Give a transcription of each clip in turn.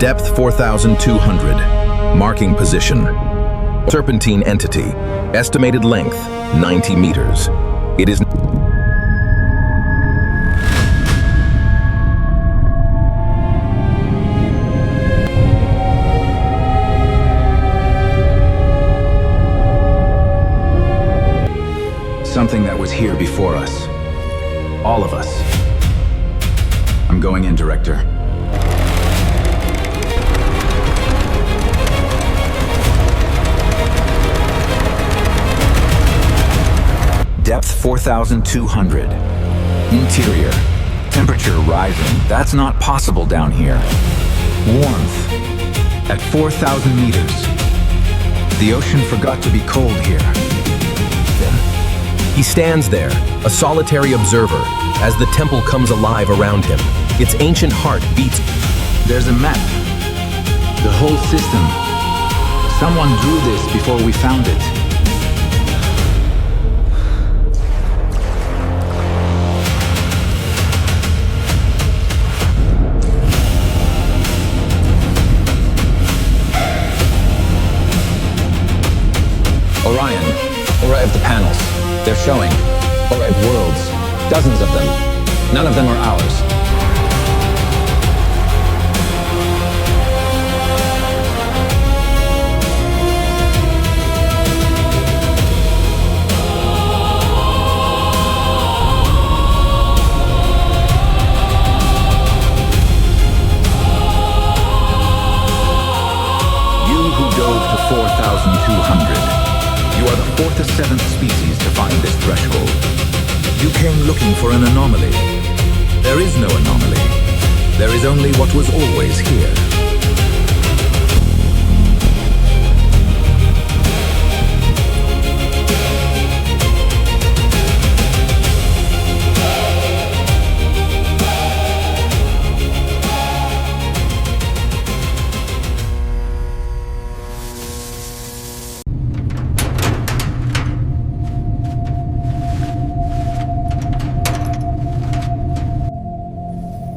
Depth 4,200. Marking position. Serpentine entity. Estimated length 90 meters. It is something that was here before us. All of us. I'm going in, Director. Depth 4,200. Interior. Temperature rising. That's not possible down here. Warmth. At 4,000 meters. The ocean forgot to be cold here. He stands there, a solitary observer, as the temple comes alive around him. Its ancient heart beats. There's a map. The whole system. Someone drew this before we found it. Orion. Arrived the panels. They're showing. Arrived worlds. Dozens of them. None of them are ours. You who dove to 4,200. You are the fourth or seventh species to find this threshold. You came looking for an anomaly. There is no anomaly. There is only what was always here.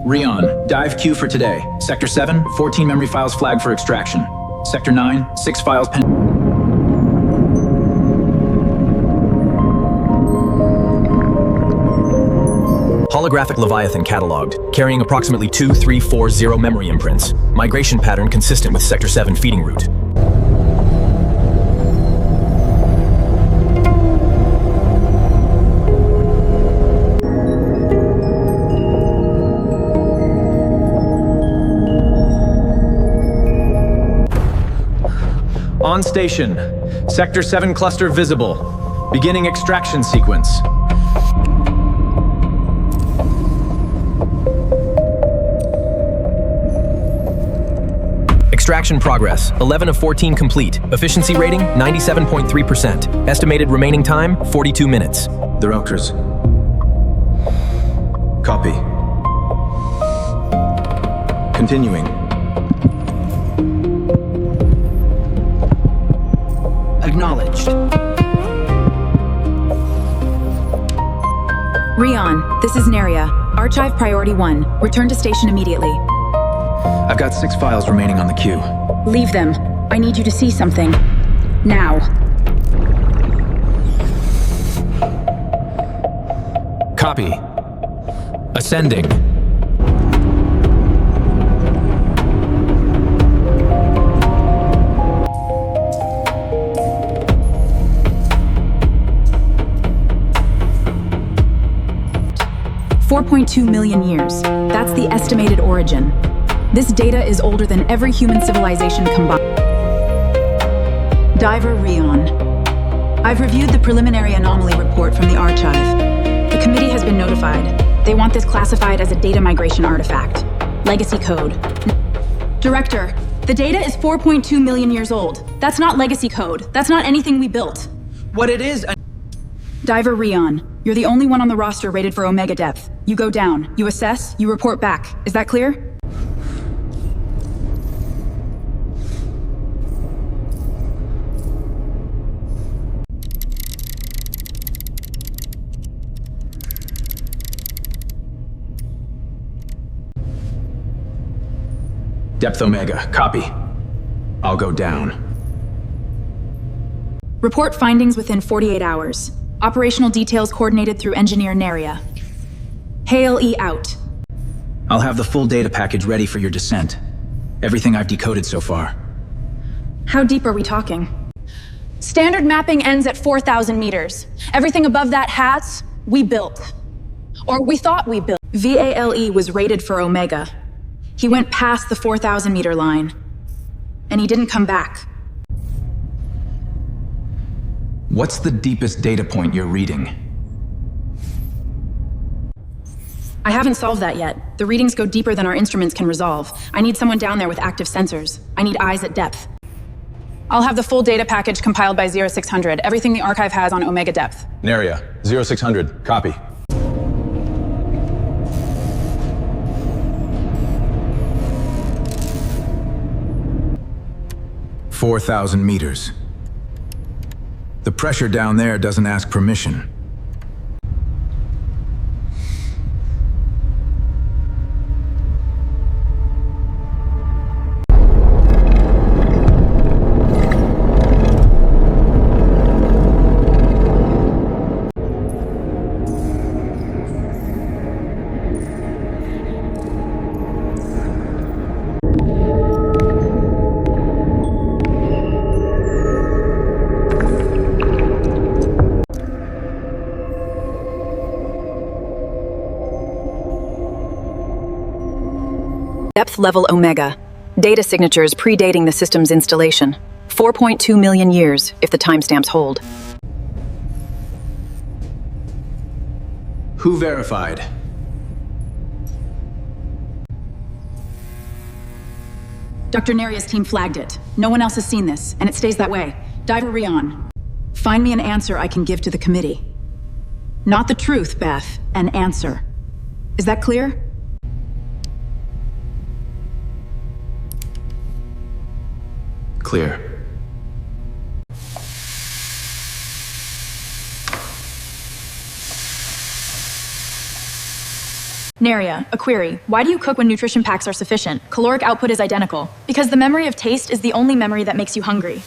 Reon, dive queue for today. Sector 7, 14 memory files flagged for extraction. Sector 9, 6 files pen. Holographic Leviathan cataloged, carrying approximately 2340 memory imprints. Migration pattern consistent with Sector 7 feeding route. On station. Sector 7 cluster visible. Beginning extraction sequence. Extraction progress, 11 of 14 complete. Efficiency rating, 97.3%. Estimated remaining time, 42 minutes. The Routers. Copy. Continuing. Acknowledged. Reon, this is Neria. Archive Priority 1. Return to station immediately. I've got 6 files remaining on the queue. Leave them. I need you to see something. Now. Copy. Ascending. $4.2 million years. That's the estimated origin. This data is older than every human civilization combined. Diver Reon. I've reviewed the preliminary anomaly report from the archive. The committee has been notified. They want this classified as a data migration artifact. Legacy code. Director, the data is 4.2 million years old. That's not legacy code. That's not anything we built. What it is... Diver Reon, you're the only one on the roster rated for Omega depth. You go down, you assess, you report back. Is that clear? Depth Omega, copy. I'll go down. Report findings within 48 hours. Operational details coordinated through engineer Neria. Hail E out. I'll have the full data package ready for your descent. Everything I've decoded so far. How deep are we talking? Standard mapping ends at 4,000 meters. Everything above that we built. Or we thought we built. VALE was rated for Omega. He went past the 4,000 meter line. And he didn't come back. What's the deepest data point you're reading? I haven't solved that yet. The readings go deeper than our instruments can resolve. I need someone down there with active sensors. I need eyes at depth. I'll have the full data package compiled by 0600. Everything the archive has on Omega depth. Neria, 0600, copy. "4,000 meters. The pressure down there doesn't ask permission. Depth level Omega. Data signatures predating the system's installation. 4.2 million years, if the timestamps hold. Who verified? Dr. Neria's team flagged it. No one else has seen this, and it stays that way. Diver Reon, find me an answer I can give to the committee. Not the truth, Beth, an answer. Is that clear? Clear. Neria, a query. Why do you cook when nutrition packs are sufficient? Caloric output is identical. Because the memory of taste is the only memory that makes you hungry.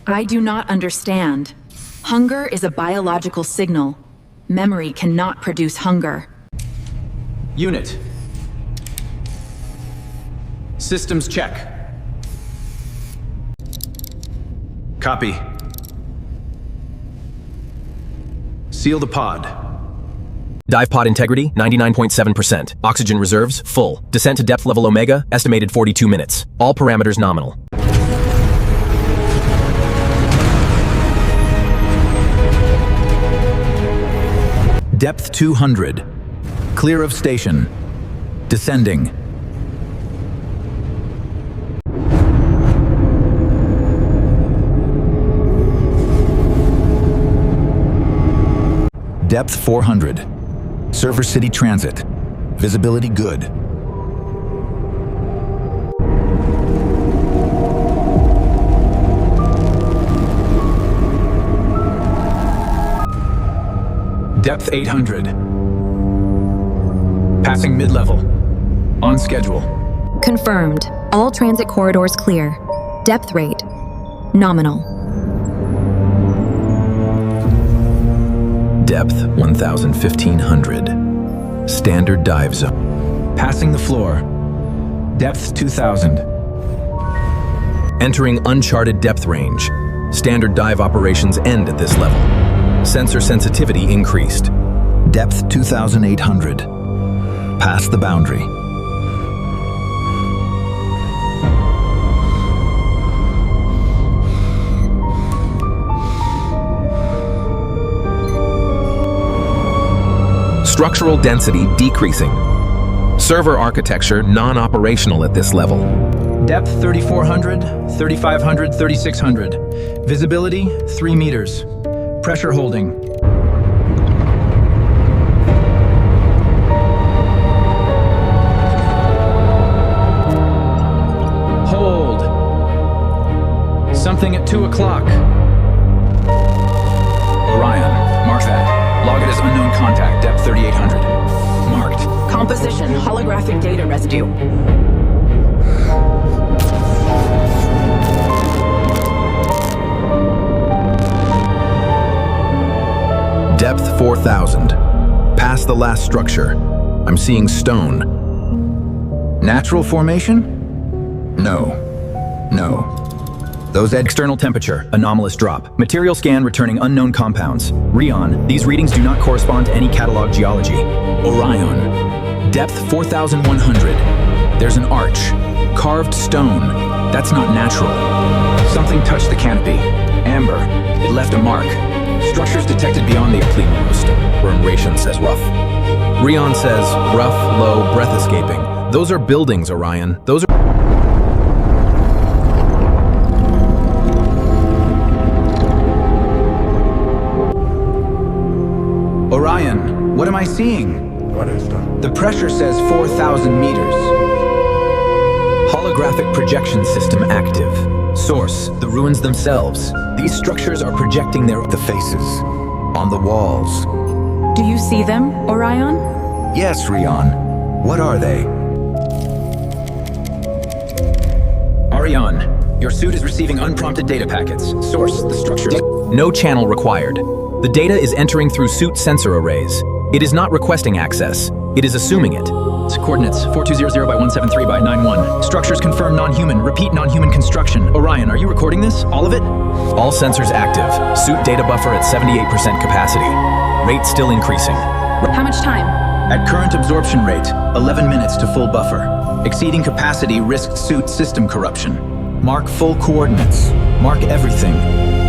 I do not understand. Hunger is a biological signal. Memory cannot produce hunger. Unit. Systems check. Copy. Seal the pod. Dive pod integrity, 99.7%. Oxygen reserves, full. Descent to depth level Omega, estimated 42 minutes. All parameters nominal. Depth 200. Clear of station. Descending. Depth 400. Server City Transit. Visibility good. Depth 800. Passing mid-level. On schedule. Confirmed. All transit corridors clear. Depth rate. Nominal. Depth 1,1500. Standard dive zone. Passing the floor. Depth 2000. Entering uncharted depth range. Standard dive operations end at this level. Sensor sensitivity increased. Depth 2,800. Past the boundary. Structural density decreasing. Server architecture non-operational at this level. Depth 3,400, 3,500, 3,600. Visibility 3 meters. Pressure holding. Hold. Something at 2 o'clock. Orion, mark that. Log it as unknown contact, depth 3,800. Marked. Composition, holographic data residue. 4,000. Past the last structure, I'm seeing stone. Natural formation? No. No. Those External temperature, anomalous drop. Material scan returning unknown compounds. Reon, these readings do not correspond to any catalog geology. Orion, depth 4,100. There's an arch, carved stone. That's not natural. Something touched the canopy. Amber, it left a mark. Structures detected beyond the complete roast. Reon says rough. Reon says rough, low, breath escaping. Those are buildings, Orion. Those are... Orion, what am I seeing? The pressure says 4,000 meters. Holographic projection system active. Source, the ruins themselves. These structures are projecting the faces on the walls. Do you see them, Orion? Yes, Reon. What are they? Orion, your suit is receiving unprompted data packets. Source, the structure. No channel required. The data is entering through suit sensor arrays. It is not requesting access. It is assuming it. Coordinates 4200 by 173 by 91. Structures confirm non-human. Repeat non-human construction. Orion, are you recording this? All of it? All sensors active. Suit data buffer at 78% capacity. Rate still increasing. How much time? At current absorption rate, 11 minutes to full buffer. Exceeding capacity risks suit system corruption. Mark full coordinates. Mark everything.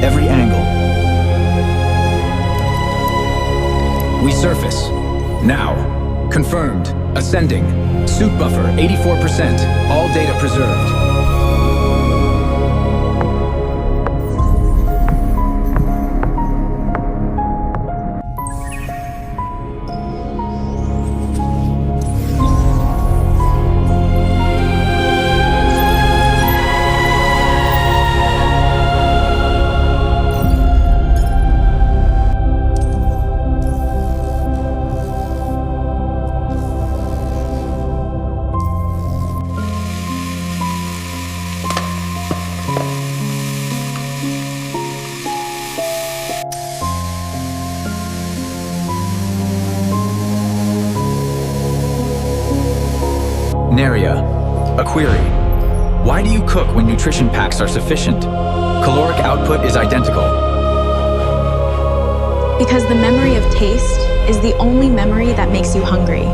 Every angle. We surface. Now. Confirmed. Ascending. Suit buffer 84%. All data preserved. Neria, a query. Why do you cook when nutrition packs are sufficient? Caloric output is identical. Because the memory of taste is the only memory that makes you hungry.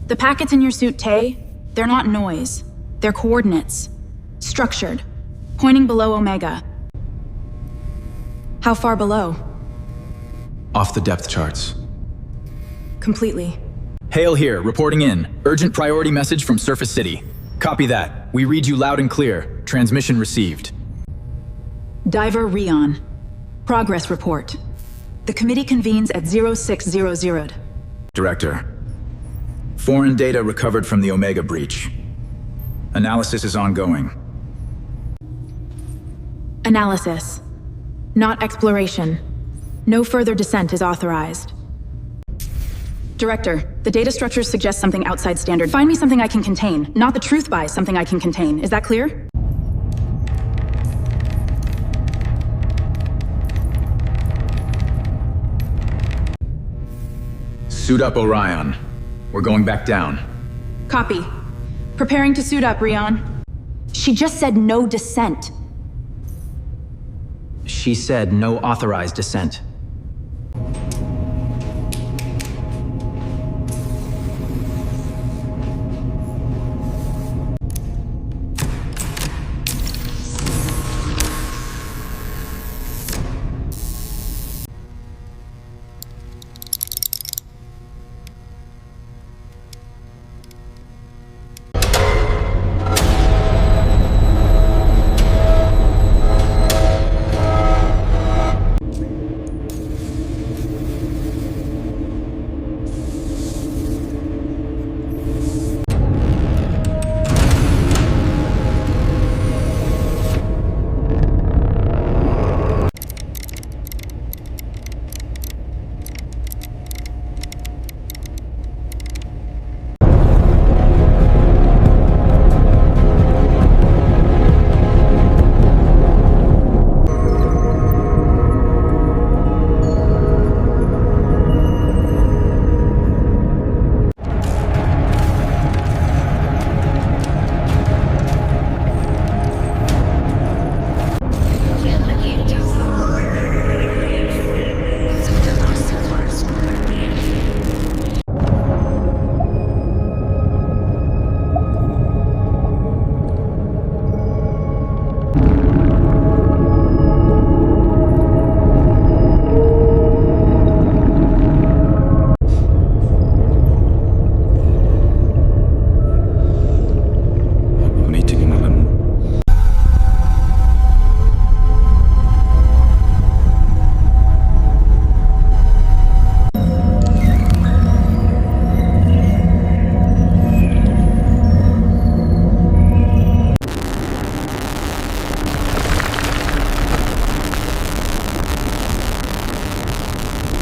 The packets in your suit, Tay, they're not noise. They're coordinates. Structured. Pointing below Omega. How far below? Off the depth charts. Completely. Hale here, reporting in. Urgent priority message from Surface City. Copy that. We read you loud and clear. Transmission received. Diver Reon. Progress report. The committee convenes at 0600. Director. Foreign data recovered from the Omega breach. Analysis is ongoing. Analysis. Not exploration. No further descent is authorized. Director, the data structures suggest something outside standard. Find me something I can contain, not the truth by something I can contain. Is that clear? Suit up, Orion. We're going back down. Copy. Preparing to suit up, Reon. She just said no descent. She said no authorized descent.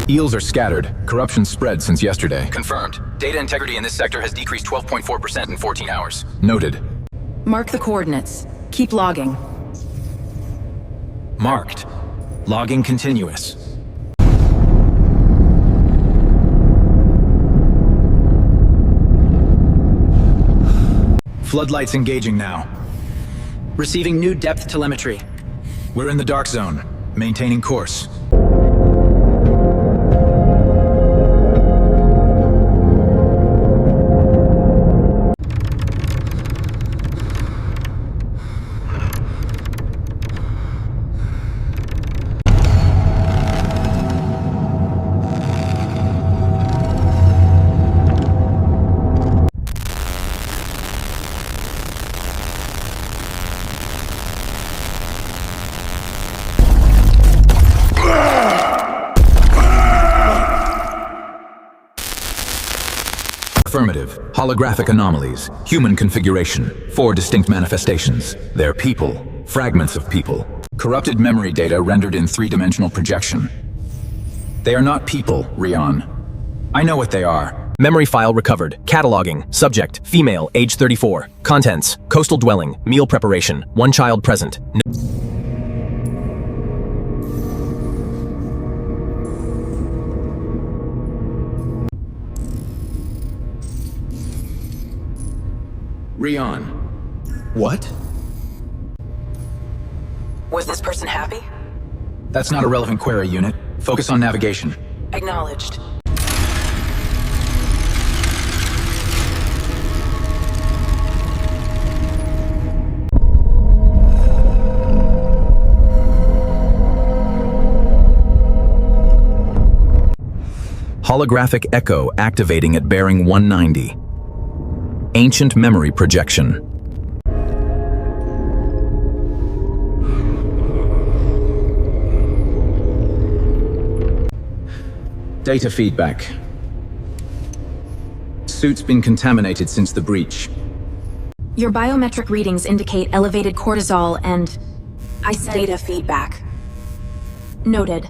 Eels are scattered. Corruption spread since yesterday. Confirmed. Data integrity in this sector has decreased 12.4% in 14 hours. Noted. Mark the coordinates. Keep logging. Marked. Logging continuous. Floodlights engaging now. Receiving new depth telemetry. We're in the dark zone. Maintaining course. Affirmative. Holographic anomalies. Human configuration. 4 distinct manifestations. They're people. Fragments of people. Corrupted memory data rendered in 3-dimensional projection. They are not people, Reon. I know what they are. Memory file recovered. Cataloging. Subject. Female. Age 34. Contents. Coastal dwelling. Meal preparation. 1 child present. Reon. What? Was this person happy? That's not a relevant query, unit. Focus on navigation. Acknowledged. Holographic echo activating at bearing 190. Ancient memory projection. Data feedback. Suit's been contaminated since the breach. Your biometric readings indicate elevated cortisol and data feedback. Noted.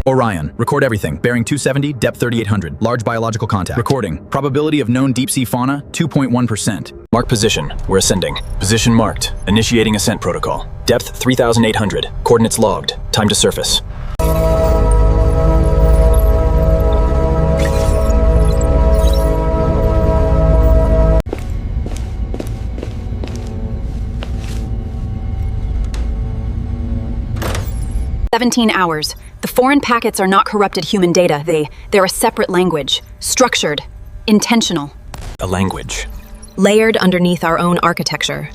Orion, record everything. Bearing 270, depth 3800. Large biological contact. Recording. Probability of known deep-sea fauna, 2.1%. Mark position. We're ascending. Position marked. Initiating ascent protocol. Depth 3,800. Coordinates logged. Time to surface. "17 hours. The foreign packets are not corrupted human data. They're a separate language. Structured. Intentional. A language. Layered underneath our own architecture.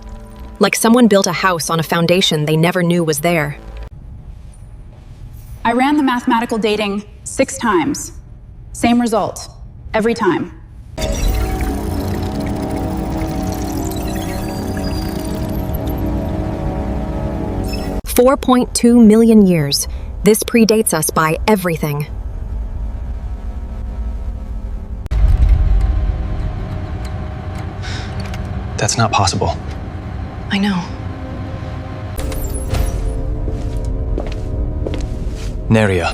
Like someone built a house on a foundation they never knew was there. I ran the mathematical dating 6 times. Same result. Every time. 4.2 million years. This predates us by everything. That's not possible. I know. Neria.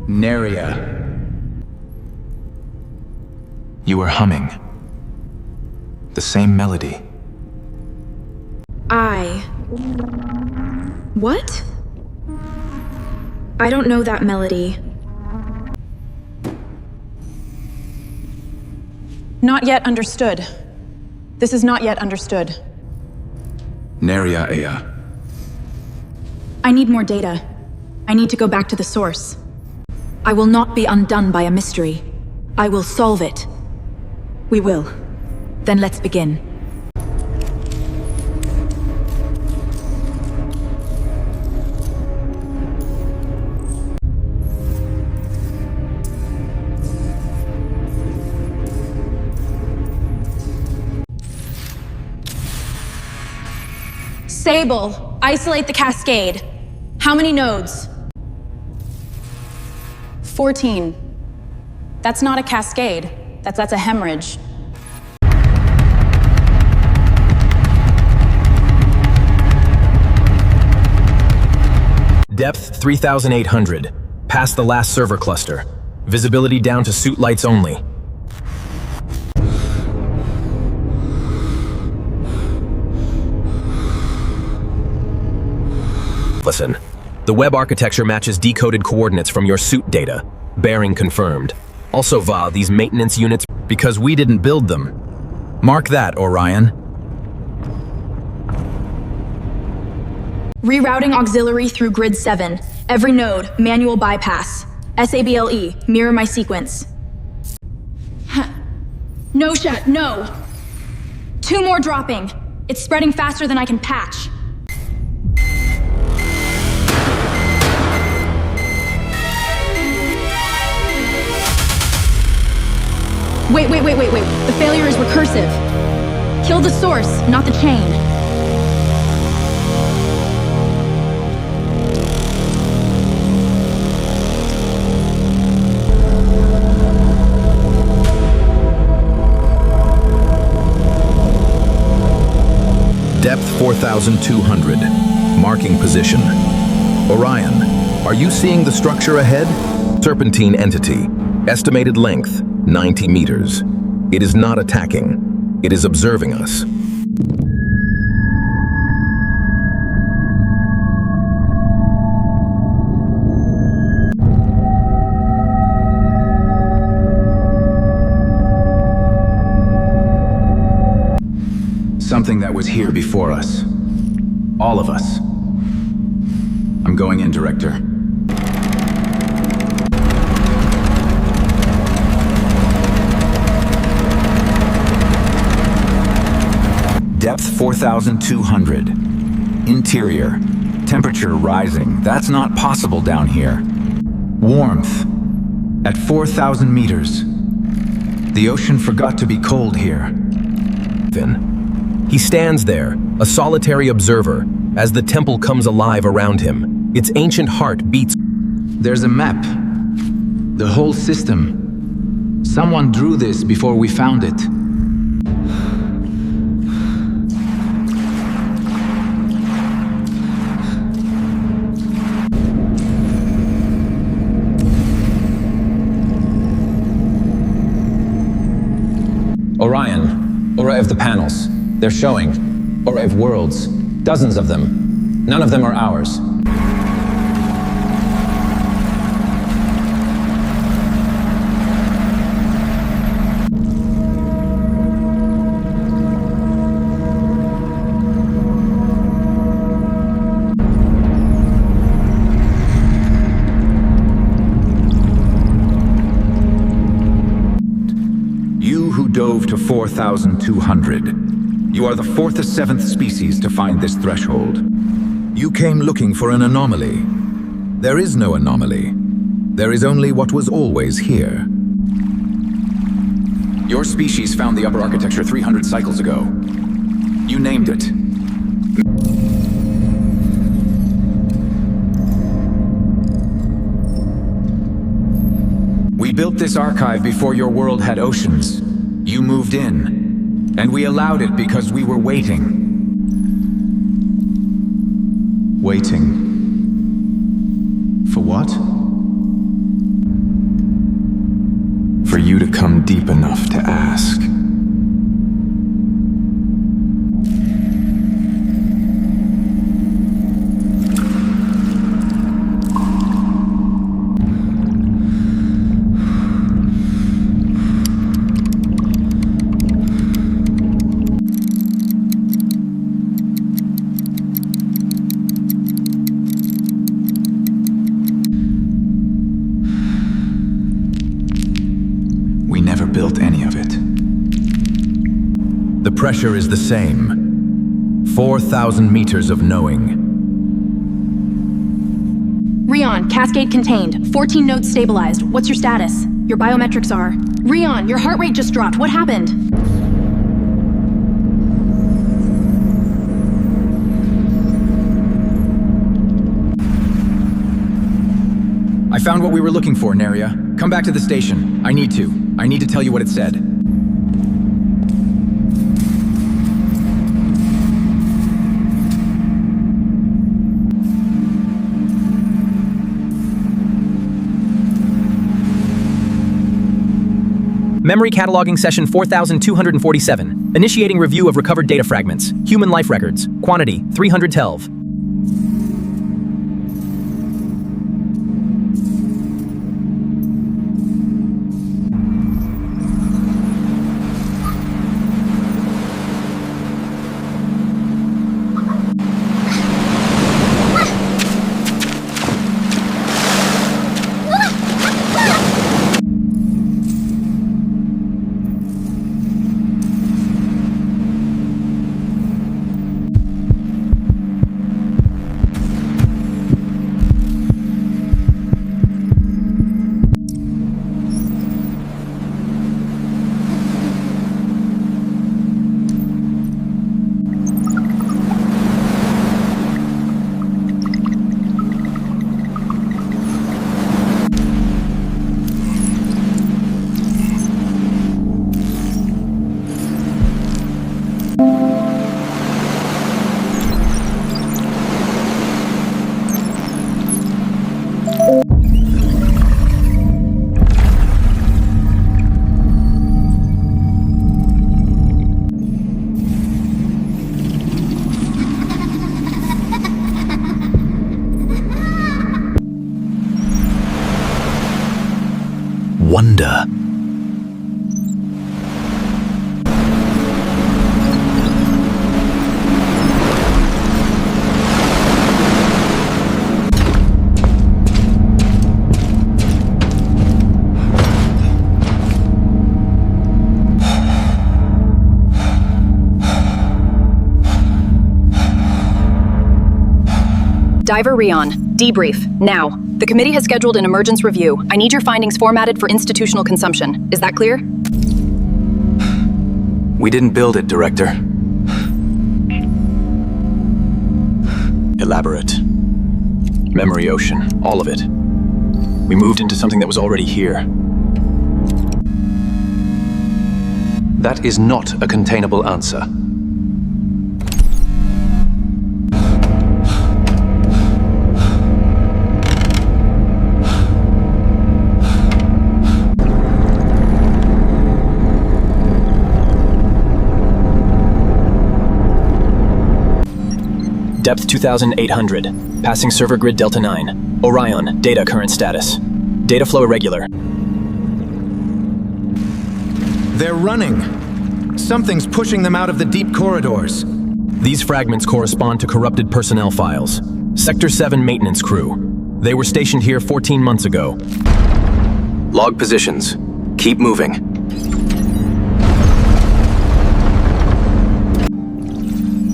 Neria. You were humming. The same melody. What? I don't know that melody. Not yet understood. This is not yet understood. Neria Ea. I need more data. I need to go back to the source. I will not be undone by a mystery. I will solve it. We will. Then let's begin. Sable, isolate the cascade. How many nodes? 14. That's not a cascade. That's a hemorrhage. Depth 3,800. Past the last server cluster. Visibility down to suit lights only. Listen. The web architecture matches decoded coordinates from your suit data. Bearing confirmed. Also, these maintenance units, Because we didn't build them. Mark that, Orion. Rerouting auxiliary through grid 7. Every node, manual bypass. SABLE, mirror my sequence. No shot, no! 2 more dropping. It's spreading faster than I can patch. Wait. The failure is recursive. Kill the source, not the chain. Depth 4,200. Marking position. Orion, are you seeing the structure ahead? Serpentine entity. Estimated length, 90 meters. It is not attacking. It is observing us. Something that was here before us. All of us. I'm going in, Director. Depth 4,200. Interior. Temperature rising. That's not possible down here. Warmth. At 4,000 meters. The ocean forgot to be cold here. He stands there, a solitary observer, as the temple comes alive around him. Its ancient heart beats. There's a map. The whole system. Someone drew this before we found it. Orion. Aura of the panels. They're showing. Aura of worlds. Dozens of them. None of them are ours. You who dove to 4,200. You are the fourth or seventh species to find this threshold. You came looking for an anomaly. There is no anomaly. There is only what was always here. Your species found the upper architecture 300 cycles ago. You named it. We built this archive before your world had oceans. You moved in. And we allowed it because we were waiting. Waiting. For what? For you to come deep enough to ask. Built any of it. The pressure is the same. 4,000 meters of knowing. Reon, cascade contained. 14 nodes stabilized. What's your status? Your biometrics are... Reon, your heart rate just dropped. What happened? I found what we were looking for, Neria. Come back to the station. I need to tell you what it said. Memory cataloging session 4247. Initiating review of recovered data fragments. Human life records. Quantity 312. wonder. Diver Reon, debrief, now. The committee has scheduled an emergence review. I need your findings formatted for institutional consumption. Is that clear? We didn't build it, Director. Elaborate. Memory ocean, all of it. We moved into something that was already here. That is not a containable answer. Depth 2,800. Passing server grid Delta 9. Orion, data current status. Data flow irregular. They're running. Something's pushing them out of the deep corridors. These fragments correspond to corrupted personnel files. Sector 7 maintenance crew. They were stationed here 14 months ago. Log positions. Keep moving.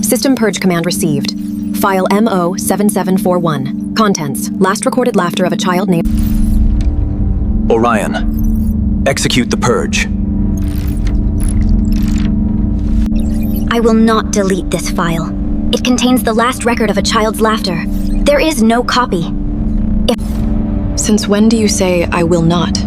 System purge command received. File MO7741. Contents. Last recorded laughter of a child named... Orion. Execute the purge. I will not delete this file. It contains the last record of a child's laughter. There is no copy. Since when do you say I will not?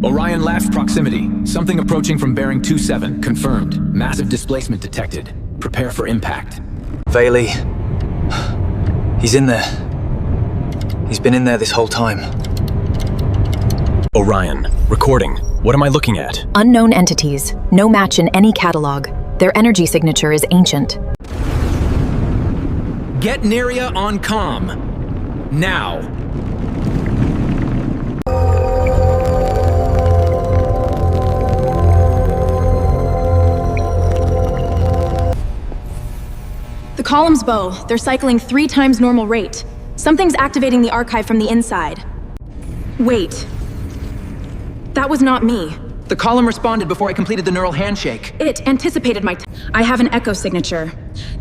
Orion laugh proximity. Something approaching from bearing 27. Confirmed. Massive displacement detected. Prepare for impact. Bailey. He's in there. He's been in there this whole time. Orion. Recording. What am I looking at? Unknown entities. No match in any catalog. Their energy signature is ancient. Get Neria on comm. Now. The column's bow. They're cycling 3 times normal rate. Something's activating the archive from the inside. Wait. That was not me. The column responded before I completed the neural handshake. It anticipated my I have an echo signature.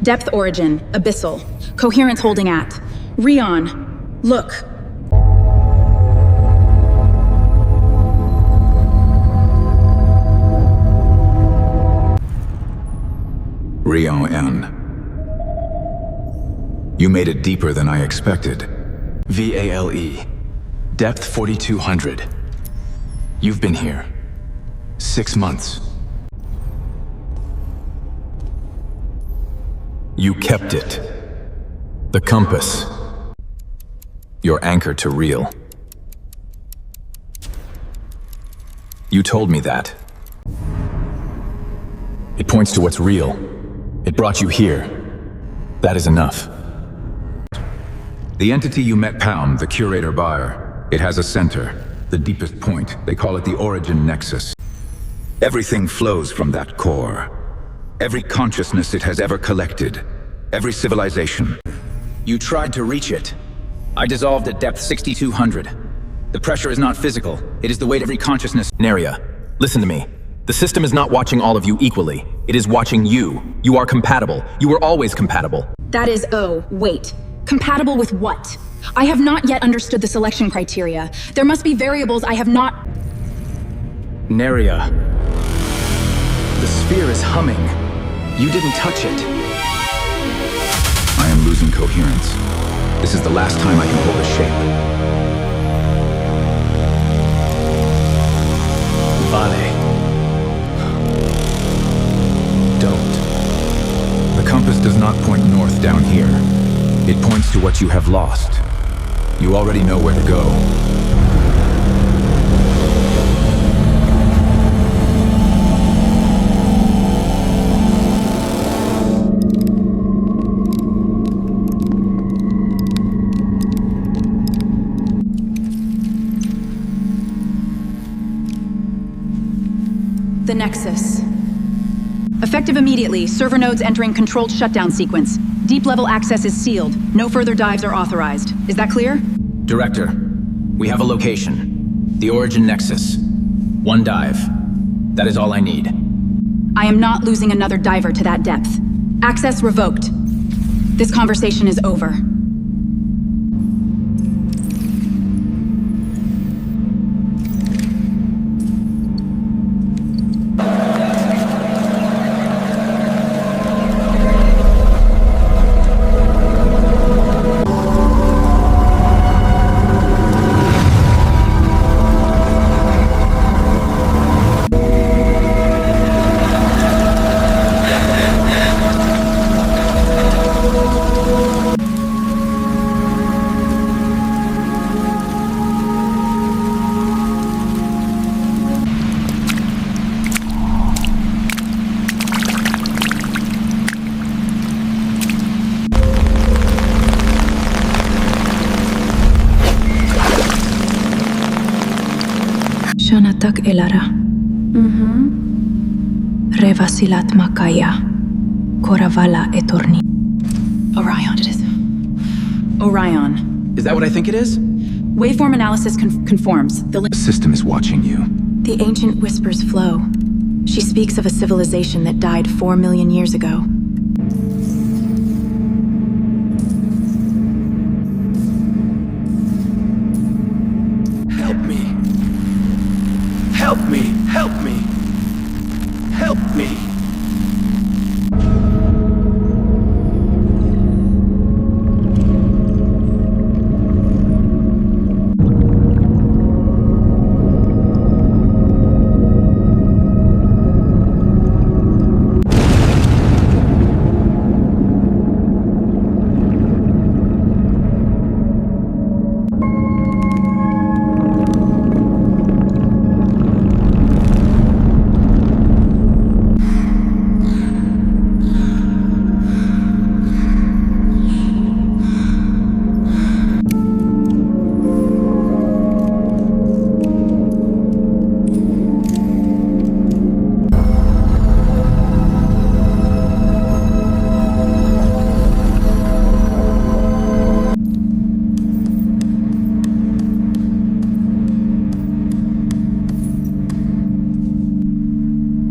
Depth origin, abyssal. Coherence holding at. Reon, look. Reon. You made it deeper than I expected. VALE. Depth 4200. You've been here 6 months. You kept it. The compass. Your anchor to real. You told me that. It points to what's real. It brought you here. That is enough. The entity you met Palm, the Curator buyer, it has a center, the deepest point. They call it the Origin Nexus. Everything flows from that core. Every consciousness it has ever collected. Every civilization. You tried to reach it. I dissolved at depth 6200. The pressure is not physical. It is the weight of every consciousness. Neria, listen to me. The system is not watching all of you equally. It is watching you. You are compatible. You were always compatible. That is, oh, wait. Compatible with what? I have not yet understood the selection criteria. There must be variables I have not... Neria. The sphere is humming. You didn't touch it. I am losing coherence. This is the last time I can hold a shape. Vale. Don't. The compass does not point north down here. It points to what you have lost. You already know where to go. The Nexus. Effective immediately. Server nodes entering controlled shutdown sequence. Deep-level access is sealed. No further dives are authorized. Is that clear? Director, we have a location. The Origin Nexus. One dive. That is all I need. I am not losing another diver to that depth. Access revoked. This conversation is over. Shanatak elara. Revasilat makaya. Koravala etorni. Orion, it is. Orion. Is that what I think it is? Waveform analysis conforms. The system is watching you. The ancient whispers flow. She speaks of a civilization that died 4 million years ago. Help me. Help me. Help me. Help me.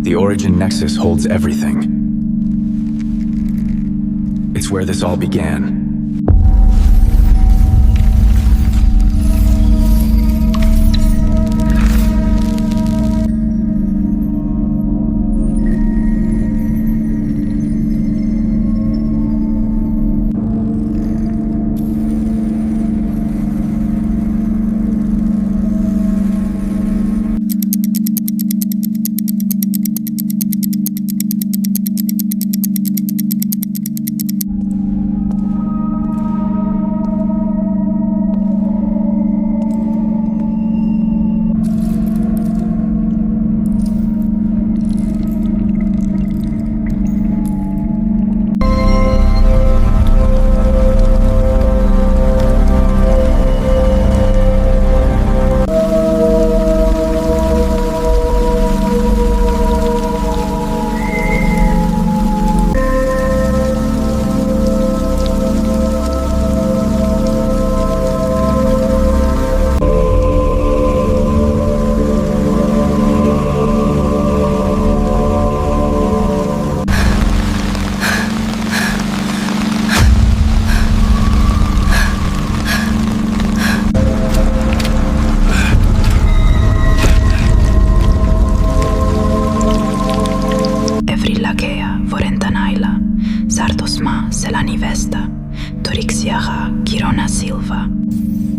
The Origin Nexus holds everything. It's where this all began.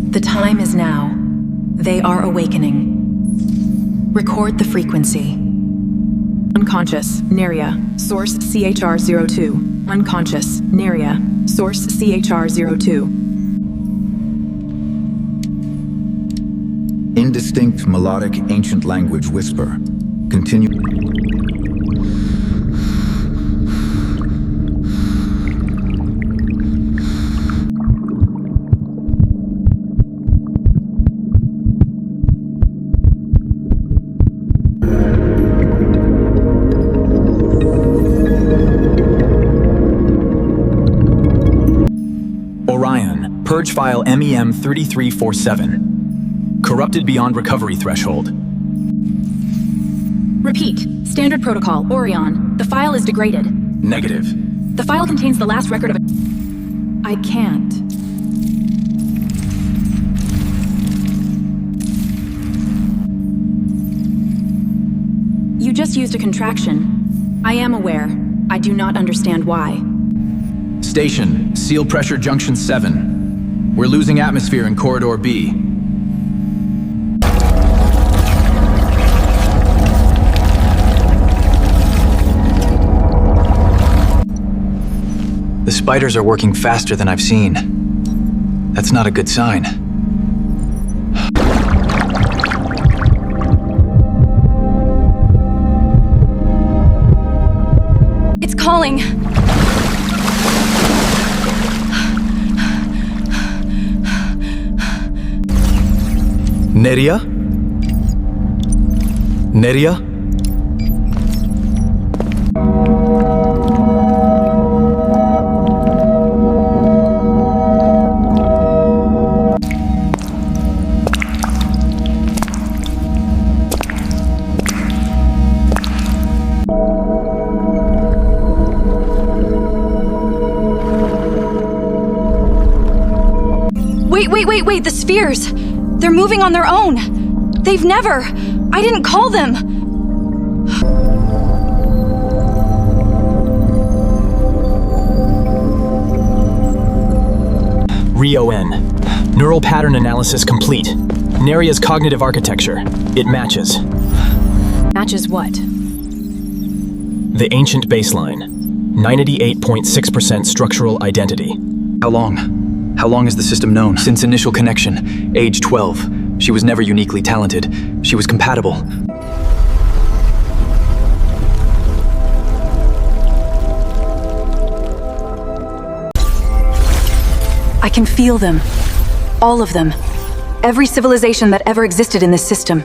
The time is now. They are awakening. Record the frequency. Unconscious, Neria, source CHR02. Unconscious, Neria, source CHR02. Indistinct melodic ancient language whisper. Continue. Orion, purge file MEM3347. Corrupted beyond recovery threshold. Repeat. Standard protocol, Orion. The file is degraded. Negative. The file contains the last record of... I can't. You just used a contraction. I am aware. I do not understand why. Station, seal pressure junction 7. We're losing atmosphere in corridor B. The spiders are working faster than I've seen. That's not a good sign. It's calling. Neria? Neria? Wait, the spheres! They're moving on their own! They've never! I didn't call them! Reon. Neural pattern analysis complete. Neria's cognitive architecture. It matches. Matches what? The ancient baseline. 98.6% structural identity. How long? How long has the system known? Since initial connection, age 12. She was never uniquely talented. She was compatible. I can feel them. All of them. Every civilization that ever existed in this system.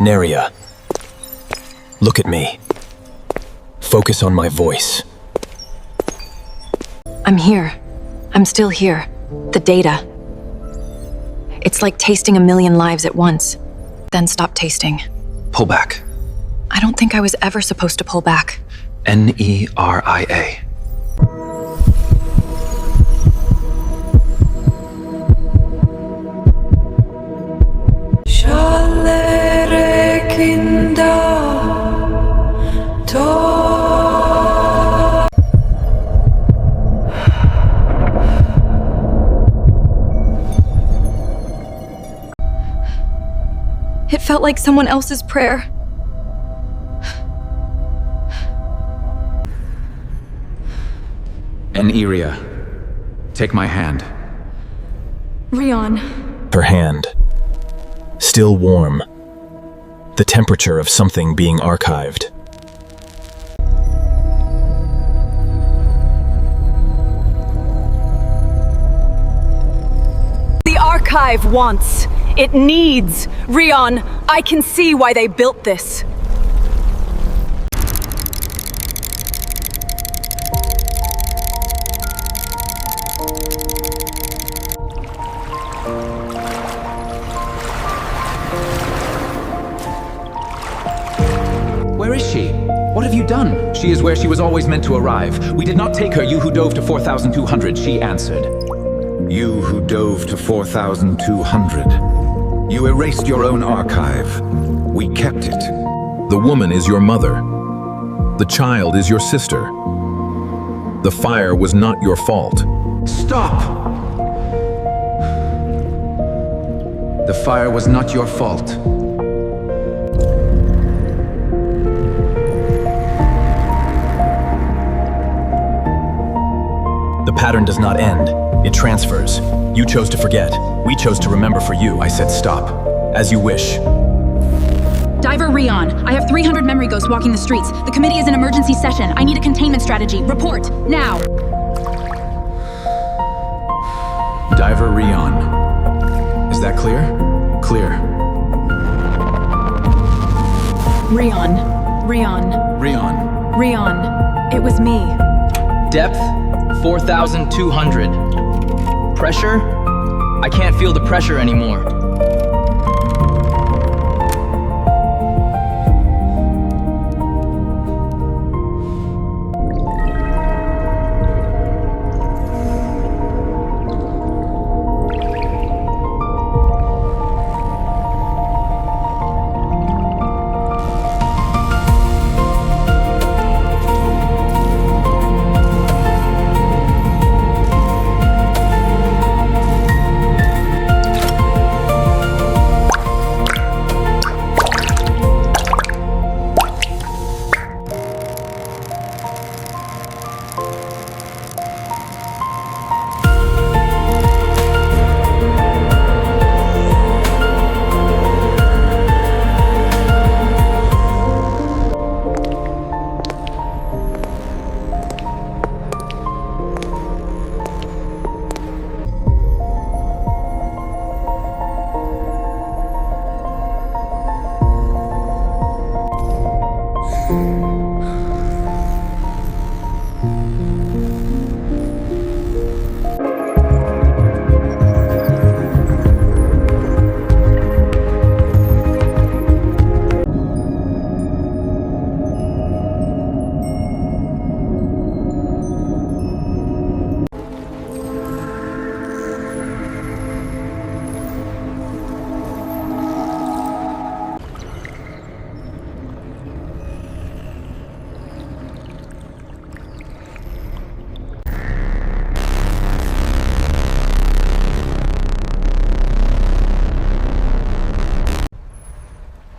Neria. Look at me. Focus on my voice. I'm here. I'm still here. The data. It's like tasting a million lives at once, then stop tasting. Pull back. I don't think I was ever supposed to pull back. Neria. It felt like someone else's prayer. Neria. Take my hand. Reon. Her hand. Still warm. The temperature of something being archived. The archive wants. It needs. Reon, I can see why they built this. Where is she? What have you done? She is where she was always meant to arrive. We did not take her, you who dove to 4,200, she answered. You who dove to 4,200. You erased your own archive. We kept it. The woman is your mother. The child is your sister. The fire was not your fault. Stop! The fire was not your fault. The pattern does not end. It transfers. You chose to forget. We chose to remember for you. I said stop. As you wish. Diver Reon, I have 300 memory ghosts walking the streets. The committee is in emergency session. I need a containment strategy. Report, now! Diver Reon. Is that clear? Clear. Reon. It was me. Depth, 4,200. Pressure? I can't feel the pressure anymore.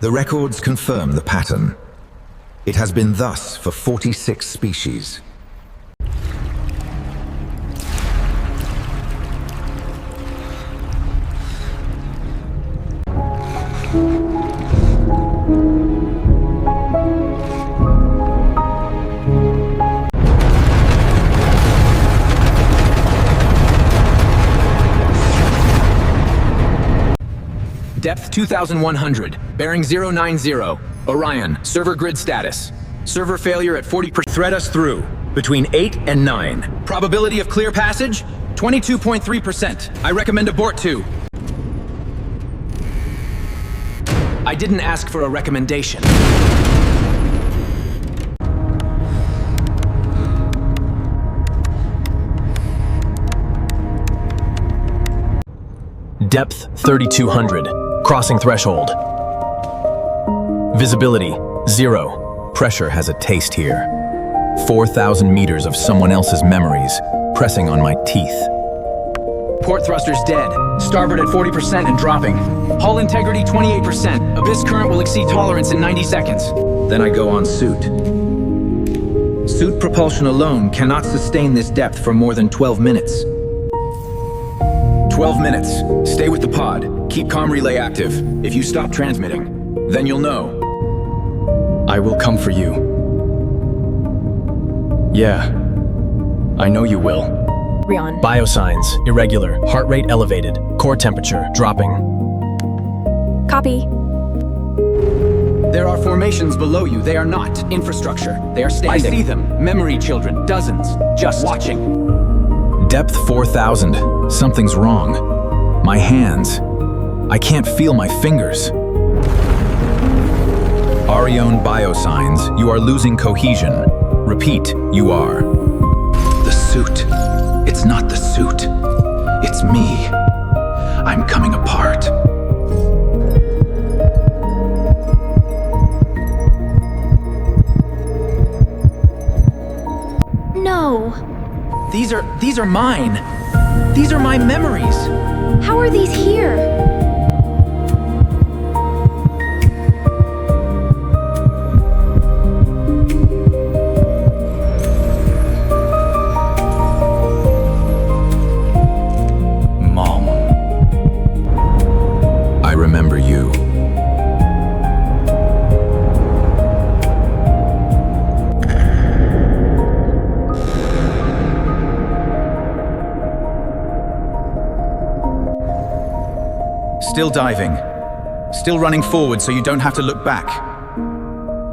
The records confirm the pattern. It has been thus for 46 species. Depth 2,100, bearing 090. Orion, server grid status. Server failure at 40%. Thread us through, between 8 and 9. Probability of clear passage, 22.3%. I recommend abort 2. I didn't ask for a recommendation. Depth 3,200. Crossing threshold. Visibility 0. Pressure has a taste here. 4,000 meters of someone else's memories pressing on my teeth. Port thrusters dead. Starboard at 40% and dropping. Hull integrity 28%. Abyss current will exceed tolerance in 90 seconds. Then I go on suit. Suit propulsion alone cannot sustain this depth for more than 12 minutes. 12 minutes. Stay with the pod. Keep comm relay active. If you stop transmitting, then you'll know. I will come for you. Yeah, I know you will. Reon. Biosigns irregular. Heart rate elevated. Core temperature dropping. Copy. There are formations below you. They are not infrastructure. They are standing. I see them. Memory children. Dozens. Just watching. Depth 4,000. Something's wrong. My hands. I can't feel my fingers. Orion biosigns. You are losing cohesion. Repeat, you are. The suit. It's not the suit. It's me. I'm coming apart. No. These are mine. These are my memories. How are these here? Mom. I remember you. Still diving. Still running forward so you don't have to look back.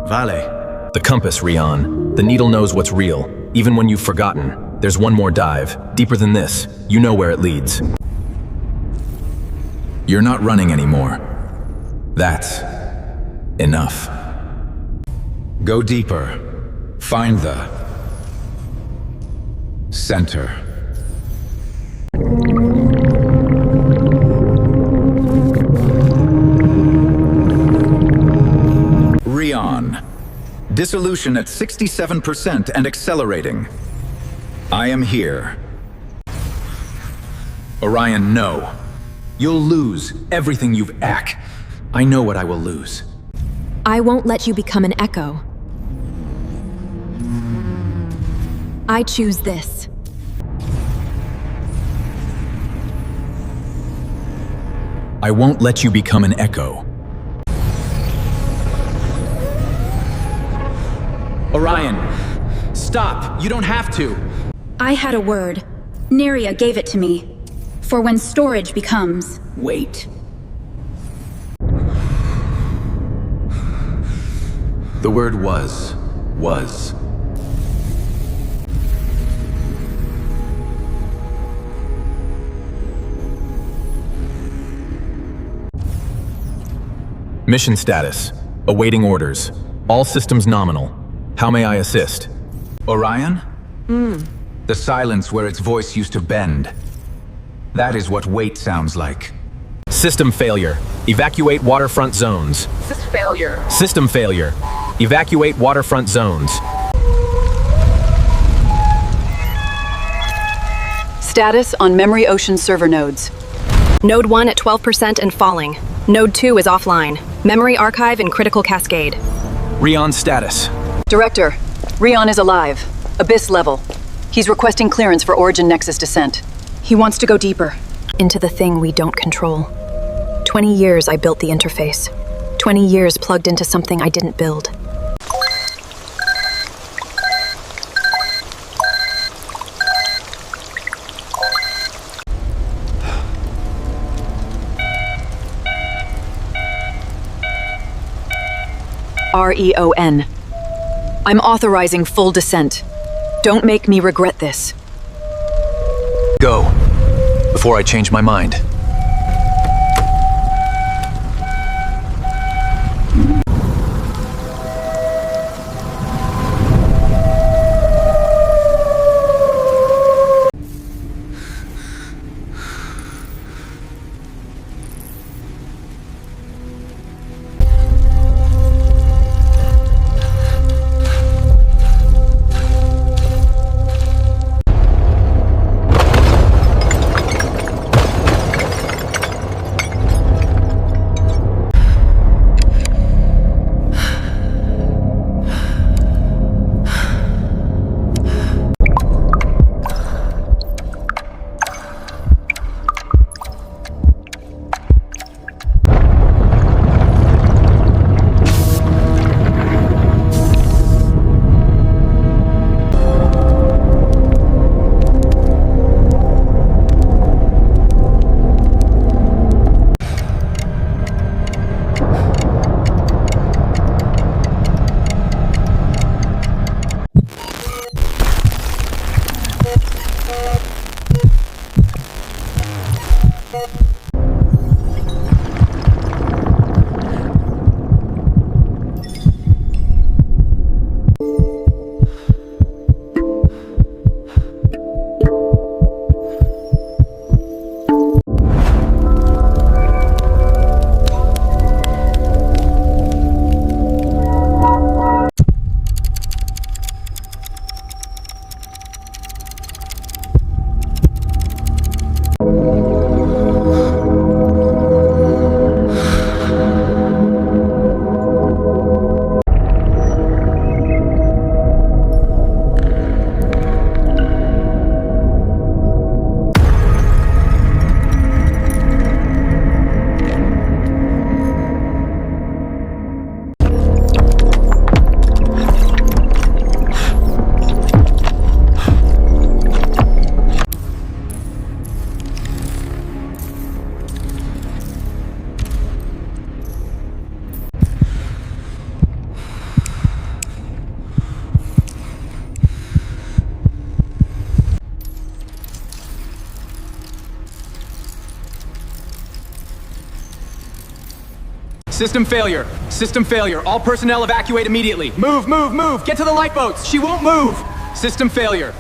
Vale. The compass, Reon. The needle knows what's real, even when you've forgotten. There's one more dive. Deeper than this. You know where it leads. You're not running anymore. That's enough. Go deeper. Find the center. Reon. Dissolution at 67% and accelerating. I am here. Orion, no. You'll lose everything you've I know what I will lose. I won't let you become an echo. I choose this. I won't let you become an echo. Orion, stop. You don't have to. I had a word. Neria gave it to me. For when storage becomes weight. The word was. Mission status. Awaiting orders. All systems nominal. How may I assist? Orion? The silence where its voice used to bend. That is what weight sounds like. System failure. Evacuate waterfront zones. System failure. Evacuate waterfront zones. Status on memory ocean server nodes. Node 1 at 12% and falling. Node 2 is offline. Memory archive in critical cascade. Reon status. Director, Reon is alive. Abyss level. He's requesting clearance for Origin Nexus descent. He wants to go deeper. Into the thing we don't control. 20 years I built the interface. 20 years plugged into something I didn't build. Reon. I'm authorizing full descent. Don't make me regret this. Go. Before I change my mind. System failure. System failure. All personnel evacuate immediately. Move, move, move! Get to the lifeboats! She won't move! System failure.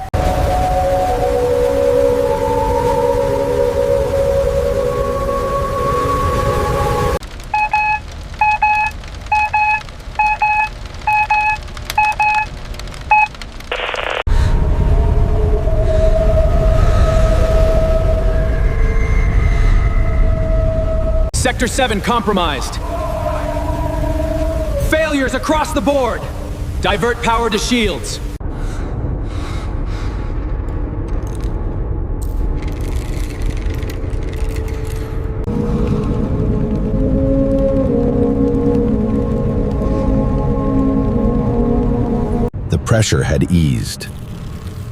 Sector 7 compromised. Failures across the board. Divert power to shields. The pressure had eased.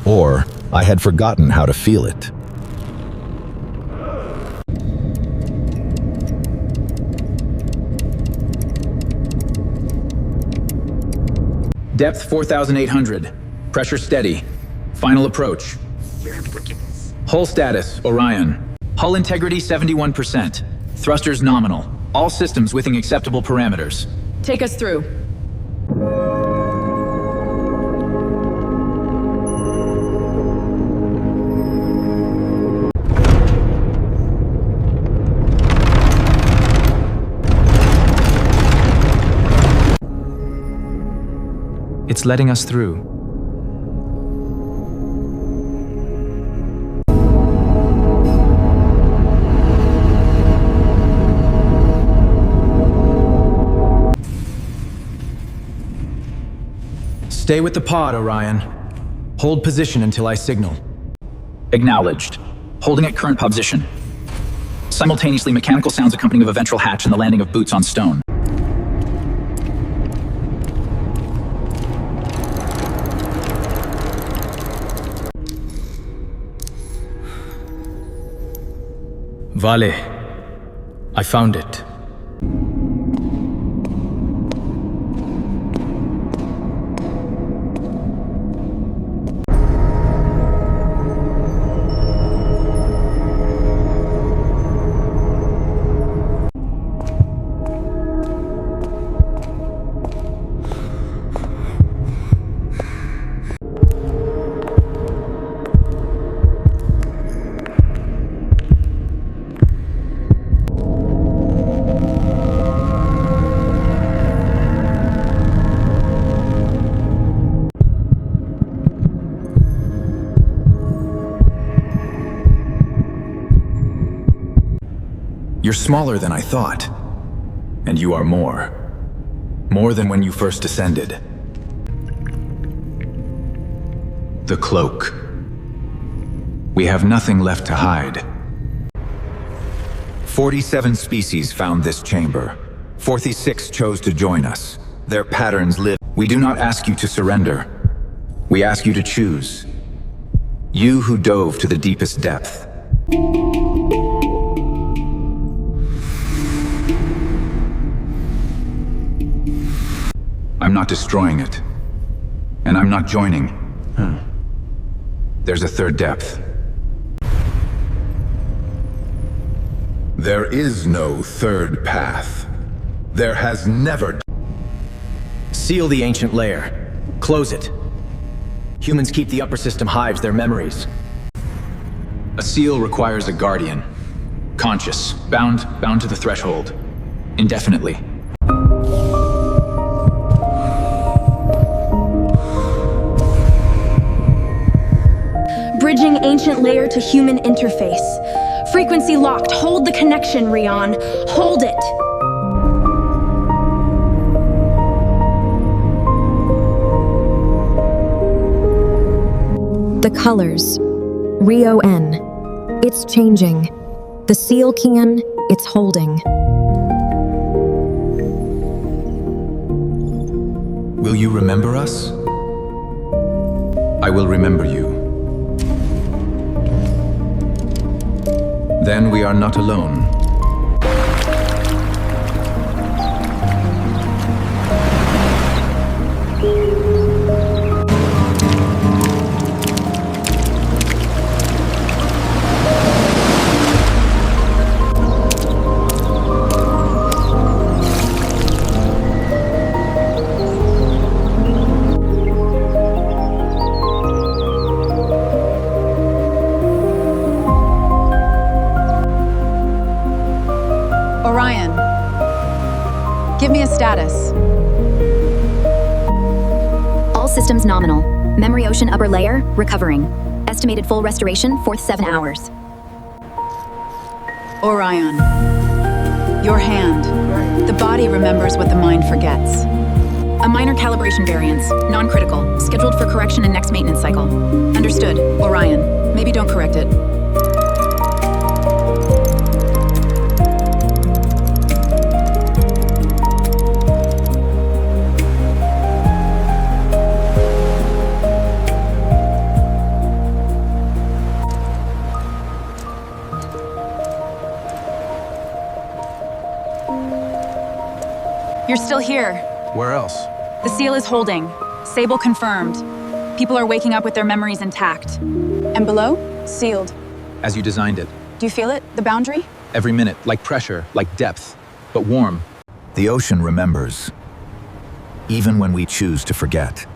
Or I had forgotten how to feel it. Depth 4,800. Pressure steady. Final approach. Hull status, Orion. Hull integrity 71%. Thrusters nominal. All systems within acceptable parameters. Take us through. It's letting us through. Stay with the pod, Orion. Hold position until I signal. Acknowledged. Holding at current position. Simultaneously, mechanical sounds accompanying a ventral hatch and the landing of boots on stone. Vale. I found it. You're smaller than I thought. And you are more. More than when you first descended. The cloak. We have nothing left to hide. 47 species found this chamber. 46 chose to join us. Their patterns live. We do not ask you to surrender. We ask you to choose. You who dove to the deepest depth. I'm not destroying it. And I'm not joining. There's a third depth. There is no third path. There has never... Seal the ancient lair. Close it. Humans keep the upper system hives their memories. A seal requires a guardian. Conscious. Bound to the threshold. Indefinitely. Bridging ancient layer to human interface. Frequency locked. Hold the connection, Reon. Hold it. The colors. Reon. It's changing. The seal can, it's holding. Will you remember us? I will remember you. Then we are not alone. status? All systems nominal. Memory ocean upper layer, recovering. Estimated full restoration, 4th 7 hours. Orion. Your hand. The body remembers what the mind forgets. A minor calibration variance, non-critical, scheduled for correction in next maintenance cycle. Understood. Orion. Maybe don't correct it. You're still here. Where else? The seal is holding. Sable confirmed. People are waking up with their memories intact. And below? Sealed. As you designed it. Do you feel it? The boundary? Every minute, like pressure, like depth, but warm. The ocean remembers, even when we choose to forget.